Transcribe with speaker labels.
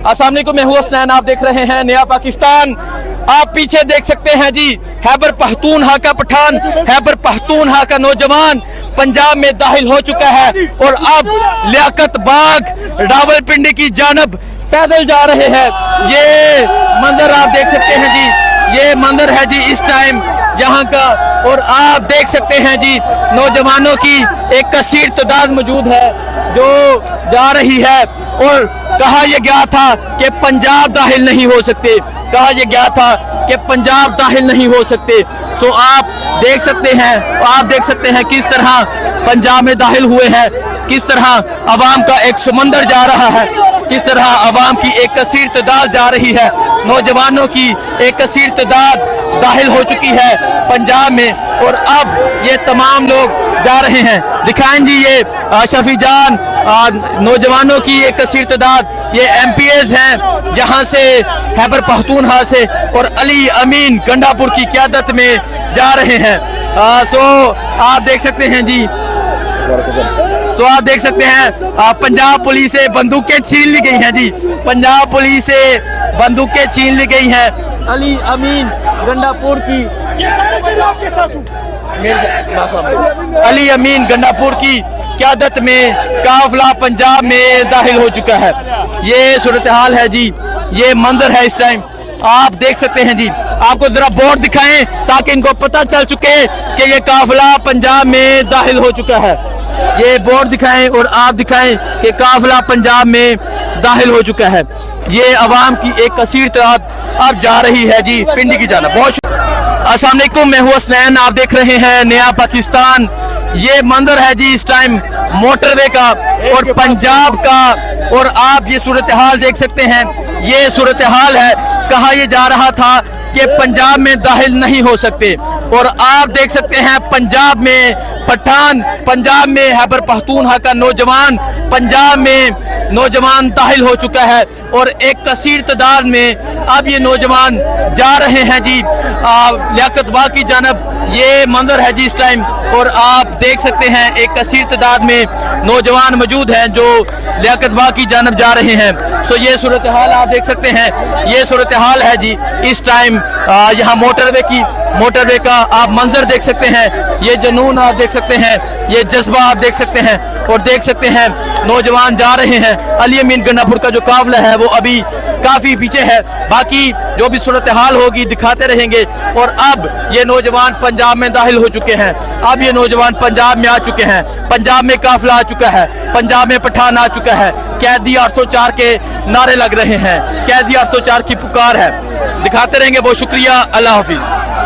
Speaker 1: अस्सलाम वालेकुम, मैं हूं हसनैन, आप देख रहे हैं नया पाकिस्तान। आप पीछे देख सकते हैं जी, खैबर पख्तूनख्वा का पठान, खैबर पख्तूनख्वा का नौजवान पंजाब में दाखिल हो चुका है और अब लियाकत बाग रावलपिंडी की जानब पैदल जा रहे हैं। ये मंजर आप देख सकते हैं जी, ये मंजर है जी इस टाइम यहाँ का, और आप देख सकते हैं जी नौजवानों की एक कसीर तादाद मौजूद है जो जा रही है। और कहा यह गया था कि पंजाब दाखिल नहीं हो सकते, कहा यह गया था कि पंजाब दाखिल नहीं हो सकते। सो आप देख सकते हैं किस तरह पंजाब में दाखिल हुए हैं, किस तरह अवाम का एक समंदर जा रहा है, किस तरह अवाम की एक कसीर तादाद जा रही है, नौजवानों की एक कसीर तादाद दाखिल हो चुकी है पंजाब में, और अब ये तमाम लोग जा रहे हैं। दिखाएं जी ये शफी जान, नौजवानों की एक कसीर तादाद, ये MPAs हैं यहाँ से खैबर पख्तूनख्वा से, और अली अमीन गंडापुर की क़यादत में जा रहे हैं। सो आप देख सकते हैं जी, आप देख सकते हैं पंजाब पुलिस से बंदूकें छीन ली गई हैं जी, पंजाब पुलिस से बंदूकें छीन ली गई हैं। अली अमीन गंडापुर की अली अमीन गंडापुर की क़यादत में काफिला पंजाब में दाखिल हो चुका है। ये सूरत हाल है जी, ये मंजर है इस टाइम आप देख सकते हैं जी। आपको जरा बोर्ड दिखाएं ताकि इनको पता चल चुके कि ये काफिला पंजाब में दाखिल हो चुका है। ये बोर्ड दिखाएं और आप दिखाएं कि काफिला पंजाब में दाखिल हो चुका है। ये अवाम की एक कसीर तादाद अब जा रही है जी पिंडी की जानब। बहुत अस्सलाम वालेकुम, मैं हूं हसनैन, आप देख रहे हैं नया पाकिस्तान। ये मंजर है जी इस टाइम मोटरवे का और पंजाब का, और आप ये सूरत हाल देख सकते हैं, ये सूरत हाल है। कहा यह जा रहा था कि पंजाब में दाखिल नहीं हो सकते, और आप देख सकते हैं पंजाब में पठान, पंजाब में खैबर पख्तूनख्वा का नौजवान पंजाब में नौजवान दाखिल हो चुका है, और एक कसीर तादाद में अब ये नौजवान जा रहे हैं जी लियाकत बाग की जानब। ये मंजर है जी इस टाइम, और आप देख सकते हैं एक कसीर तादाद में नौजवान मौजूद हैं जो लियाकत बाग की जानब जा रहे हैं। सो ये सूरत हाल आप देख सकते हैं, ये सूरत हाल है जी इस टाइम यहाँ मोटरवे का आप मंजर देख सकते हैं, ये जुनून आप देख सकते हैं, ये जज्बा आप देख सकते हैं, और देख सकते हैं नौजवान जा रहे हैं। अली अमीन गंडापुर का जो काफिला है वो अभी काफी पीछे है, बाकी जो भी सूरत हाल होगी दिखाते रहेंगे। और अब ये नौजवान पंजाब में दाखिल हो चुके हैं, अब ये नौजवान पंजाब में आ चुके हैं, पंजाब में काफिला आ चुका है, पंजाब में पठान आ चुका है, कैदी 804 के नारे लग रहे हैं, कैदी 804 की पुकार है। दिखाते रहेंगे, बहुत शुक्रिया, अल्लाह हाफिज।